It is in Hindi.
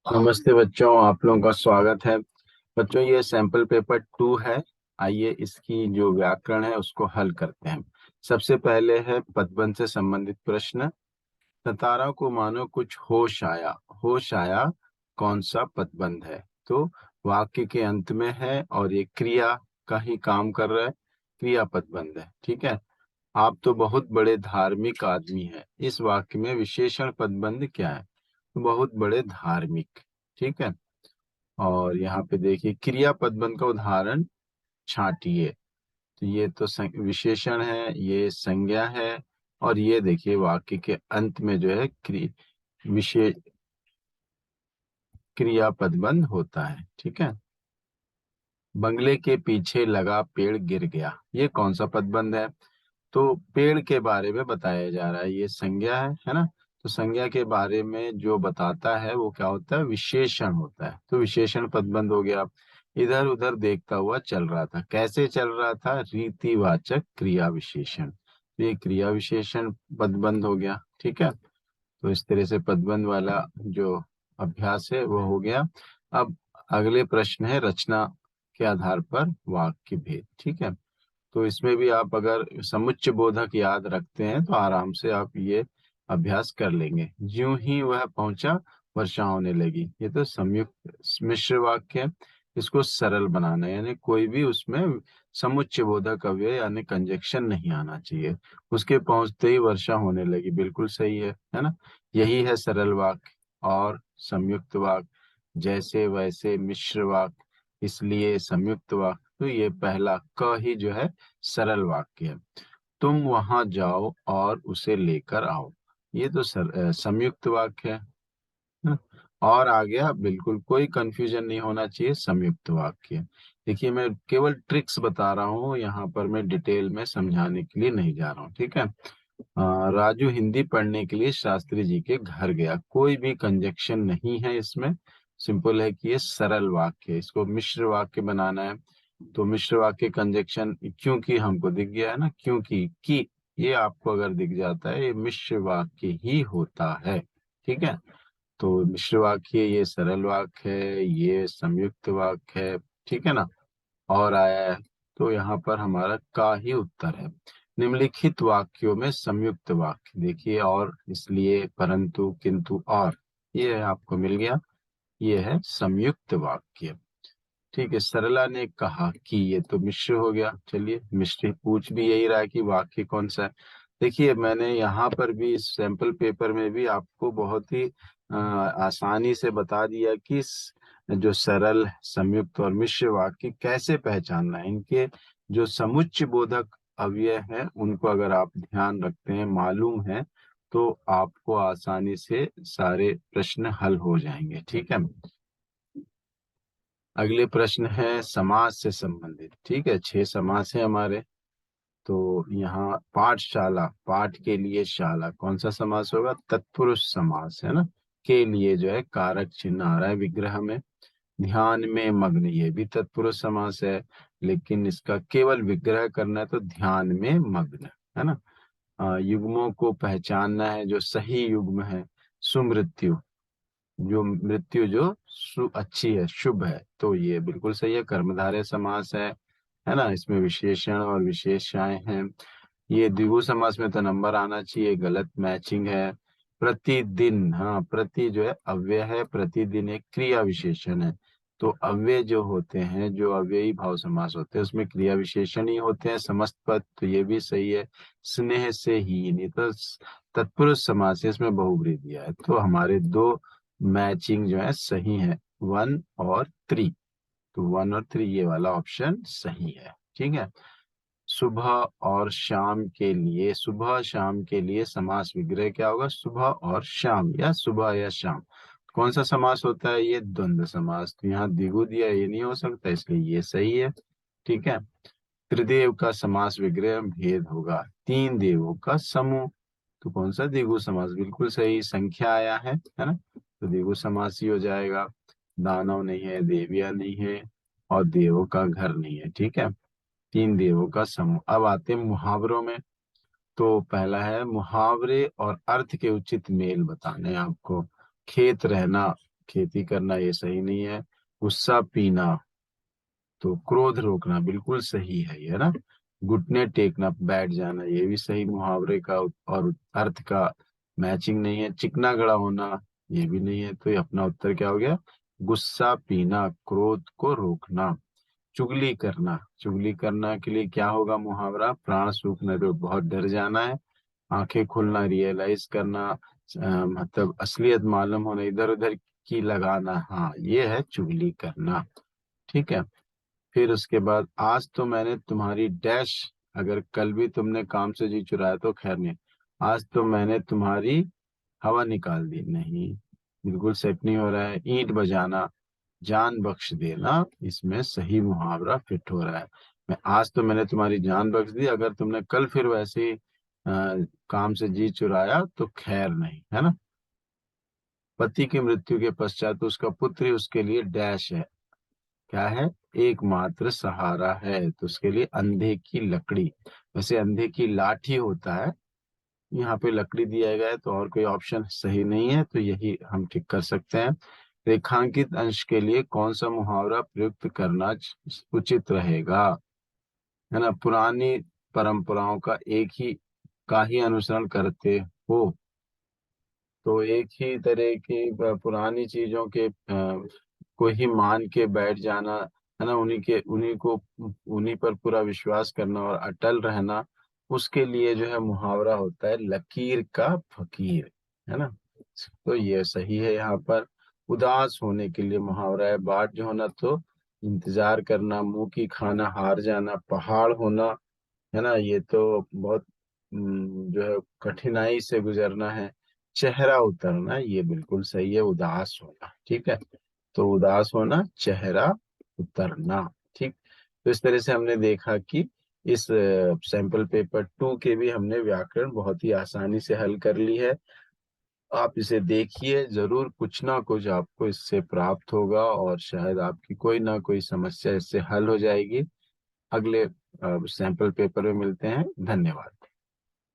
नमस्ते बच्चों, आप लोगों का स्वागत है। बच्चों, ये सैंपल पेपर 2 है। आइए इसकी जो व्याकरण है उसको हल करते हैं। सबसे पहले है पदबंध से संबंधित प्रश्न। सितारा को मानो कुछ होश आया। होश आया कौन सा पदबंध है? तो वाक्य के अंत में है और ये क्रिया का ही काम कर रहा है। क्रिया पदबंध है, ठीक है। आप तो बहुत बड़े धार्मिक आदमी हैं। इस वाक्य में विशेषण पदबंध क्या है? तो बहुत बड़े धार्मिक, ठीक है। और यहाँ पे देखिए क्रिया पदबंध का उदाहरण छांटिए। तो ये तो विशेषण है, ये संज्ञा है। और ये देखिए वाक्य के अंत में जो है विशेष क्रिया पदबंध होता है, ठीक है। बंगले के पीछे लगा पेड़ गिर गया, ये कौन सा पदबंध है? तो पेड़ के बारे में बताया जा रहा है, ये संज्ञा है ना। तो संज्ञा के बारे में जो बताता है वो क्या होता है? विशेषण होता है। तो विशेषण पदबंध हो गया। इधर उधर देखता हुआ चल रहा था, कैसे चल रहा था? रीतिवाचक क्रिया विशेषण। तो ये क्रिया विशेषण पदबंध हो गया, ठीक है। तो इस तरह से पदबंध वाला जो अभ्यास है वो हो गया। अब अगले प्रश्न है रचना के आधार पर वाक्य भेद, ठीक है। तो इसमें भी आप अगर समुच्चय बोधक याद रखते हैं तो आराम से आप ये अभ्यास कर लेंगे। ज्यों ही वह पहुंचा वर्षा होने लगी, ये तो संयुक्त मिश्र वाक्य है। इसको सरल बनाना है, यानी कोई भी उसमें समुच्चय बोधक अव्यय यानी कंजक्शन नहीं आना चाहिए। उसके पहुंचते ही वर्षा होने लगी, बिल्कुल सही है ना। यही है सरल वाक्य। और संयुक्त वाक्य जैसे वैसे मिश्र वाक्य, इसलिए संयुक्त वाक्य। तो ये पहला क ही जो है सरल वाक्य है। तुम वहां जाओ और उसे लेकर आओ, ये तो संयुक्त वाक्य है ना? और आ गया, बिल्कुल कोई कंफ्यूजन नहीं होना चाहिए, संयुक्त वाक्य। देखिए मैं केवल ट्रिक्स बता रहा हूँ, यहाँ पर मैं डिटेल में समझाने के लिए नहीं जा रहा हूँ, ठीक है। राजू हिंदी पढ़ने के लिए शास्त्री जी के घर गया, कोई भी कंजक्शन नहीं है इसमें। सिंपल है कि ये सरल वाक्य है, इसको मिश्र वाक्य बनाना है। तो मिश्र वाक्य कंजक्शन क्योंकि हमको दिख गया है ना, क्योंकि कि ये आपको अगर दिख जाता है ये मिश्र वाक्य ही होता है, ठीक है। तो मिश्र वाक्य, ये सरल वाक्य है, ये संयुक्त वाक्य है, ठीक है ना। और आया है, तो यहाँ पर हमारा का ही उत्तर है। निम्नलिखित वाक्यों में संयुक्त वाक्य देखिए, और इसलिए परंतु किंतु और, ये आपको मिल गया। ये है संयुक्त वाक्य, ठीक है। सरला ने कहा कि, ये तो मिश्र हो गया। चलिए मिश्र पूछ भी यही रहा है कि वाक्य कौन सा है। देखिए मैंने यहाँ पर भी इस सैंपल पेपर में भी आपको बहुत ही आसानी से बता दिया कि जो सरल संयुक्त और मिश्र वाक्य कैसे पहचानना है। इनके जो समुच्चय बोधक अव्यय है उनको अगर आप ध्यान रखते हैं, मालूम है, तो आपको आसानी से सारे प्रश्न हल हो जाएंगे, ठीक है। अगले प्रश्न है समास से संबंधित, ठीक है। 6 समास है हमारे। तो यहाँ पाठशाला, पाठ के लिए शाला, कौन सा समास होगा? तत्पुरुष समास है ना। के लिए जो है कारक चिन्ह आ रहा है विग्रह में। ध्यान में मग्न, ये भी तत्पुरुष समास है, लेकिन इसका केवल विग्रह करना है तो ध्यान में मग्न, है ना। युग्मों को पहचानना है, जो सही युग्म है सुमृत्यु, जो मृत्यु जो अच्छी है, शुभ है, तो ये बिल्कुल सही है। कर्मधारय समास है ना। इसमें विशेषण और विशेषाएं हैं। ये द्विगु समास में तो नंबर आना चाहिए, गलत मैचिंग है। प्रतिदिन, हाँ प्रति जो है अव्यय है, प्रतिदिन एक क्रिया विशेषण है। तो अव्यय जो होते हैं, जो अव्ययी भाव समास होते हैं उसमें क्रिया विशेषण ही होते हैं समस्त पद, तो ये भी सही है। स्नेह से ही, नहीं तो तत्पुरुष समास है, इसमें बहुब्रीहि दिया है। तो हमारे दो मैचिंग जो है सही है, 1 और 3। तो 1 और 3 ये वाला ऑप्शन सही है, ठीक है। सुबह और शाम के लिए, सुबह शाम के लिए समास विग्रह क्या होगा? सुबह और शाम, या सुबह या शाम। कौन सा समास होता है? ये द्वंद्व समास। तो यहाँ द्विगु दिया, ये नहीं हो सकता, इसलिए ये सही है, ठीक है। त्रिदेव का समास विग्रह भेद होगा, 3 देवों का समूह। तो कौन सा? द्विगु समास, बिल्कुल सही। संख्या आया है ना, तो द्विगु समास ही हो जाएगा। दानव नहीं है, देविया नहीं है, और देवों का घर नहीं है, ठीक है। 3 देवों का समूह। अब आते हैं मुहावरों में। तो पहला है मुहावरे और अर्थ के उचित मेल बताने हैं आपको। खेत रहना, खेती करना ये सही नहीं है। गुस्सा पीना, तो क्रोध रोकना बिल्कुल सही है ये ना। घुटने टेकना, बैठ जाना, ये भी सही मुहावरे का और अर्थ का मैचिंग नहीं है। चिकना गड़ा होना, ये भी नहीं है। तो ये अपना उत्तर क्या हो गया? गुस्सा पीना, क्रोध को रोकना। चुगली करना, चुगली करना के लिए क्या होगा मुहावरा? प्राण सूखने पे बहुत डर जाना है। आंखें खुलना, रियलाइज करना, मतलब असलियत मालूम होना, इधर उधर की लगाना, हाँ ये है चुगली करना। ठीक है। फिर उसके बाद, आज तो मैंने तुम्हारी डैश, अगर कल भी तुमने काम से जी चुराया तो खैर नहीं, आज तो मैंने तुम्हारी हवा निकाल दी, नहीं, बिल्कुल सेट नहीं हो रहा है। ईंट बजाना, जान बख्श देना, इसमें सही मुहावरा फिट हो रहा है। मैं आज तो मैंने तुम्हारी जान बख्श दी, अगर तुमने कल फिर वैसे ही काम से जी चुराया तो खैर नहीं, है ना। पति की मृत्यु के पश्चात उसका पुत्र ही उसके लिए डैश है, क्या है? एकमात्र सहारा है। तो उसके लिए अंधे की लकड़ी, वैसे अंधे की लाठी होता है, यहाँ पे लकड़ी दिया गया है, तो और कोई ऑप्शन सही नहीं है, तो यही हम ठीक कर सकते हैं। रेखांकित अंश के लिए कौन सा मुहावरा प्रयुक्त करना उचित रहेगा? है ना, पुरानी परंपराओं का एक ही का ही अनुसरण करते हो, तो एक ही तरह की पुरानी चीजों के को ही मान के बैठ जाना, है ना, उन्हीं पर पूरा विश्वास करना और अटल रहना, उसके लिए जो है मुहावरा होता है लकीर का फकीर, है ना। तो ये सही है यहाँ पर। उदास होने के लिए मुहावरा है बाट जो होना, तो इंतजार करना, मुंह की खाना, हार जाना। पहाड़ होना, है ना, ये तो बहुत जो है कठिनाई से गुजरना है। चेहरा उतरना, ये बिल्कुल सही है, उदास होना, ठीक है। तो उदास होना, चेहरा उतरना, ठीक। तो इस तरह से हमने देखा कि इस सैंपल पेपर 2 के भी हमने व्याकरण बहुत ही आसानी से हल कर ली है। आप इसे देखिए, जरूर कुछ ना कुछ आपको इससे प्राप्त होगा और शायद आपकी कोई ना कोई समस्या इससे हल हो जाएगी। अगले सैंपल पेपर में मिलते हैं। धन्यवाद।